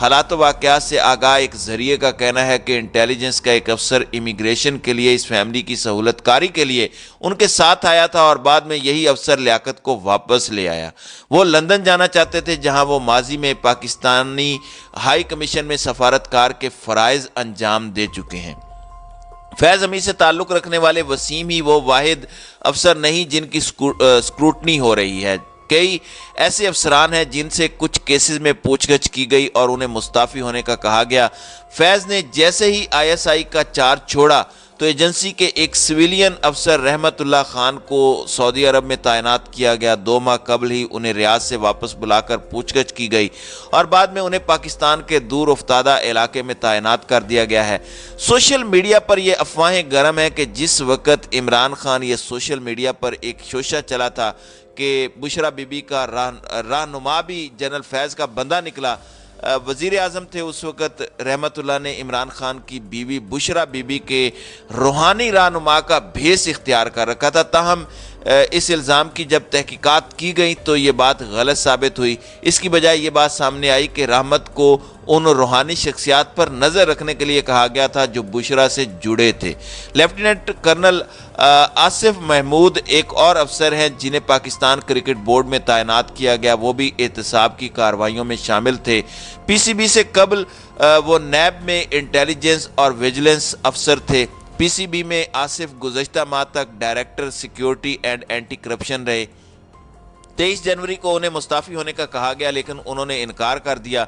حالات و واقعات سے آگاہ ایک ذریعے کا کہنا ہے کہ انٹیلیجنس کا ایک افسر امیگریشن کے لیے اس فیملی کی سہولت کاری کے لیے ان کے ساتھ آیا تھا اور بعد میں یہی افسر لیاقت کو واپس لے آیا۔ وہ لندن جانا چاہتے تھے جہاں وہ ماضی میں پاکستانی ہائی کمیشن میں سفارتکار کے فرائض انجام دے چکے ہیں۔ فیض امیر سے تعلق رکھنے والے وسیم ہی وہ واحد افسر نہیں جن کی سکروٹنی ہو رہی ہے۔ کئی ایسے افسران ہیں جن سے کچھ کیسز میں پوچھ گچھ کی گئی اور انہیں مستعفی ہونے کا کہا گیا۔ فیض نے جیسے ہی ISI کا چارج چھوڑا تو ایجنسی کے ایک سویلین افسر رحمت اللہ خان کو سعودی عرب میں تعینات کیا گیا۔ 2 ماہ قبل ہی انہیں ریاض سے واپس بلا کر پوچھ گچھ کی گئی اور بعد میں انہیں پاکستان کے دور افتادہ علاقے میں تعینات کر دیا گیا ہے۔ سوشل میڈیا پر یہ افواہیں گرم ہیں کہ جس وقت عمران خان یہ سوشل میڈیا پر ایک شوشہ چلا تھا کہ بشرا بی بی کا رہنما بھی جنرل فیض کا بندہ نکلا، وزیر اعظم تھے اس وقت رحمت اللہ نے عمران خان کی بیوی بشرا بی بی کے روحانی رہنما کا بھیس اختیار کر رکھا تھا۔ تاہم اس الزام کی جب تحقیقات کی گئی تو یہ بات غلط ثابت ہوئی۔ اس کی بجائے یہ بات سامنے آئی کہ رحمت کو ان روحانی شخصیات پر نظر رکھنے کے لیے کہا گیا تھا جو بشرا سے جڑے تھے۔ لیفٹیننٹ کرنل آصف محمود ایک اور افسر ہیں جنہیں پاکستان کرکٹ بورڈ میں تعینات کیا گیا، وہ بھی احتساب کی کارروائیوں میں شامل تھے۔ PCB سے قبل وہ نیب میں انٹیلیجنس اور ویجیلنس افسر تھے۔ PCB میں آصف گزشتہ ماہ تک director security and anti corruption رہے۔ 23 جنوری کو انہیں مستعفی ہونے کا کہا گیا لیکن انہوں نے انکار کر دیا،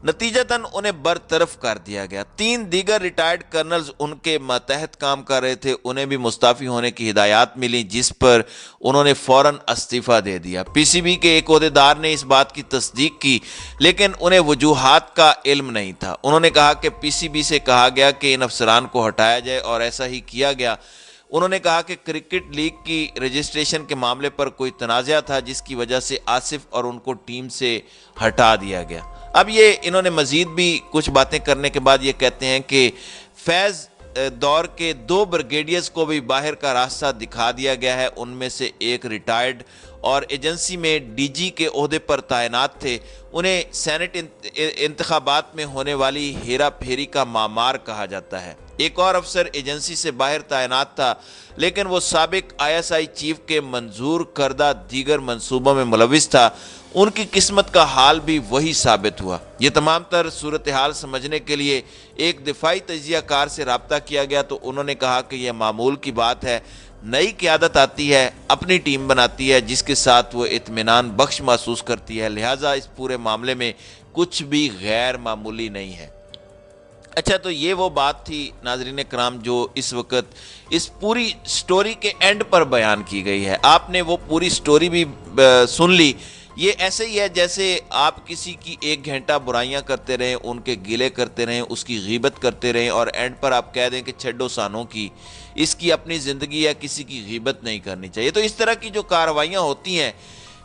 نتیجتاً انہیں برطرف کر دیا گیا۔ 3 دیگر ریٹائرڈ کرنلز ان کے ماتحت کام کر رہے تھے، انہیں بھی مستعفی ہونے کی ہدایات ملی جس پر انہوں نے فوراً استعفیٰ دے دیا۔ PCB کے ایک عہدیدار نے اس بات کی تصدیق کی لیکن انہیں وجوہات کا علم نہیں تھا۔ انہوں نے کہا کہ PCB سے کہا گیا کہ ان افسران کو ہٹایا جائے اور ایسا ہی کیا گیا۔ انہوں نے کہا کہ کرکٹ لیگ کی رجسٹریشن کے معاملے پر کوئی تنازع تھا جس کی وجہ سے آصف اور ان کو ٹیم سے ہٹا دیا گیا۔ اب یہ انہوں نے مزید بھی کچھ باتیں کرنے کے بعد یہ کہتے ہیں کہ فیض دور کے 2 بریگیڈیئرز کو بھی باہر کا راستہ دکھا دیا گیا ہے، ان میں سے ایک ریٹائرڈ اور ایجنسی میں DG کے عہدے پر تعینات تھے۔ انہیں سینٹ انتخابات میں ہونے والی ہیرا پھیری کا معمار کہا جاتا ہے۔ ایک اور افسر ایجنسی سے باہر تعینات تھا لیکن وہ سابق ISI چیف کے منظور کردہ دیگر منصوبوں میں ملوث تھا۔ ان کی قسمت کا حال بھی وہی ثابت ہوا۔ یہ تمام تر صورتحال سمجھنے کے لیے ایک دفاعی تجزیہ کار سے رابطہ کیا گیا تو انہوں نے کہا کہ یہ معمول کی بات ہے، نئی قیادت آتی ہے، اپنی ٹیم بناتی ہے جس کے ساتھ وہ اطمینان بخش محسوس کرتی ہے، لہٰذا اس پورے معاملے میں کچھ بھی غیر معمولی نہیں ہے۔ اچھا، تو یہ وہ بات تھی ناظرین کرام جو اس وقت اس پوری سٹوری کے اینڈ پر بیان کی گئی ہے۔ آپ نے وہ پوری سٹوری بھی سن لی۔ یہ ایسے ہی ہے جیسے آپ کسی کی 1 گھنٹہ برائیاں کرتے رہیں، ان کے گلے کرتے رہیں، اس کی غیبت کرتے رہیں اور اینڈ پر آپ کہہ دیں کہ چھڈو سانوں کی، اس کی اپنی زندگی ہے، کسی کی غیبت نہیں کرنی چاہیے۔ تو اس طرح کی جو کارروائیاں ہوتی ہیں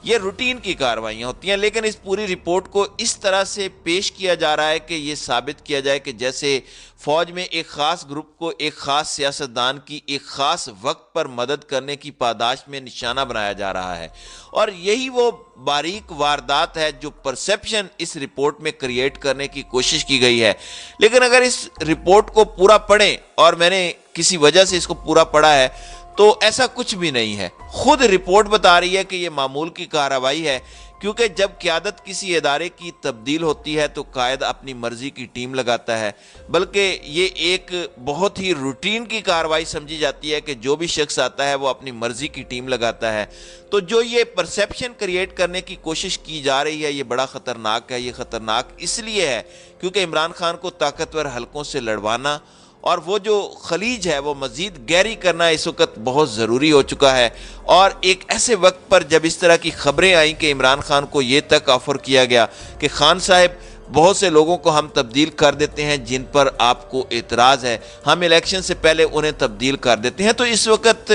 یہ روٹین کی کارروائیاں ہوتی ہیں، لیکن اس پوری رپورٹ کو اس طرح سے پیش کیا جا رہا ہے کہ یہ ثابت کیا جائے کہ جیسے فوج میں ایک خاص گروپ کو ایک خاص سیاستدان کی ایک خاص وقت پر مدد کرنے کی پاداش میں نشانہ بنایا جا رہا ہے، اور یہی وہ باریک واردات ہے جو پرسیپشن اس رپورٹ میں کریٹ کرنے کی کوشش کی گئی ہے۔ لیکن اگر اس رپورٹ کو پورا پڑھیں، اور میں نے کسی وجہ سے اس کو پورا پڑھا ہے، تو ایسا کچھ بھی نہیں ہے۔ خود رپورٹ بتا رہی ہے کہ یہ معمول کی کارروائی ہے، کیونکہ جب قیادت کسی ادارے کی تبدیل ہوتی ہے تو قائد اپنی مرضی کی ٹیم لگاتا ہے، بلکہ یہ ایک بہت ہی روٹین کی کارروائی سمجھی جاتی ہے کہ جو بھی شخص آتا ہے وہ اپنی مرضی کی ٹیم لگاتا ہے۔ تو جو یہ پرسیپشن کریٹ کرنے کی کوشش کی جا رہی ہے یہ بڑا خطرناک ہے۔ یہ خطرناک اس لیے ہے کیونکہ عمران خان کو طاقتور حلقوں سے لڑوانا اور وہ جو خلیج ہے وہ مزید گہری کرنا اس وقت بہت ضروری ہو چکا ہے، اور ایک ایسے وقت پر جب اس طرح کی خبریں آئیں کہ عمران خان کو یہ تک آفر کیا گیا کہ خان صاحب بہت سے لوگوں کو ہم تبدیل کر دیتے ہیں جن پر آپ کو اعتراض ہے، ہم الیکشن سے پہلے انہیں تبدیل کر دیتے ہیں۔ تو اس وقت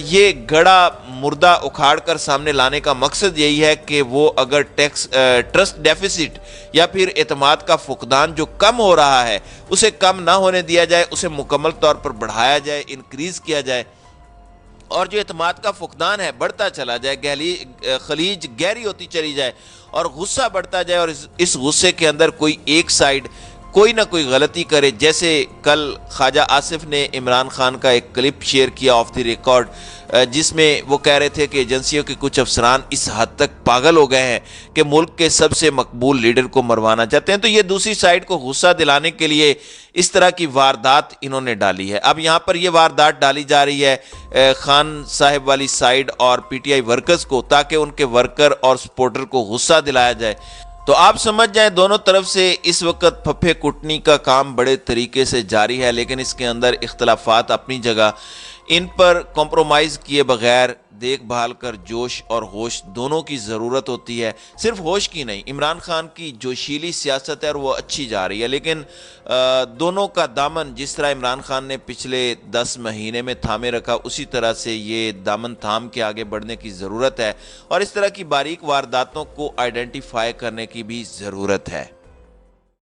یہ گڑا مردہ اکھاڑ کر سامنے لانے کا مقصد یہی ہے کہ وہ اگر ٹرسٹ ڈیفیسٹ یا پھر اعتماد کا فقدان جو کم ہو رہا ہے اسے کم نہ ہونے دیا جائے، اسے مکمل طور پر بڑھایا جائے، انکریز کیا جائے۔ اور جو اعتماد کا فقدان ہے بڑھتا چلا جائے، خلیج گہری ہوتی چلی جائے اور غصہ بڑھتا جائے، اور اس غصے کے اندر کوئی ایک سائیڈ کوئی نہ کوئی غلطی کرے، جیسے کل خواجہ آصف نے عمران خان کا ایک کلپ شیئر کیا آف دی ریکارڈ، جس میں وہ کہہ رہے تھے کہ ایجنسیوں کے کچھ افسران اس حد تک پاگل ہو گئے ہیں کہ ملک کے سب سے مقبول لیڈر کو مروانا چاہتے ہیں، تو یہ دوسری سائیڈ کو غصہ دلانے کے لیے اس طرح کی واردات انہوں نے ڈالی ہے۔ اب یہاں پر یہ واردات ڈالی جا رہی ہے خان صاحب والی سائیڈ اور پی ٹی آئی ورکرز کو، تاکہ ان کے ورکر اور سپورٹر کو غصہ دلایا جائے۔ تو آپ سمجھ جائیں دونوں طرف سے اس وقت پھپھے کٹنی کا کام بڑے طریقے سے جاری ہے، لیکن اس کے اندر اختلافات اپنی جگہ، ان پر کمپرومائز کیے بغیر دیکھ بھال کر جوش اور ہوش دونوں کی ضرورت ہوتی ہے، صرف ہوش کی نہیں۔ عمران خان کی جوشیلی سیاست ہے اور وہ اچھی جا رہی ہے، لیکن دونوں کا دامن جس طرح عمران خان نے پچھلے 10 مہینے میں تھامے رکھا، اسی طرح سے یہ دامن تھام کے آگے بڑھنے کی ضرورت ہے، اور اس طرح کی باریک وارداتوں کو آئیڈینٹیفائی کرنے کی بھی ضرورت ہے۔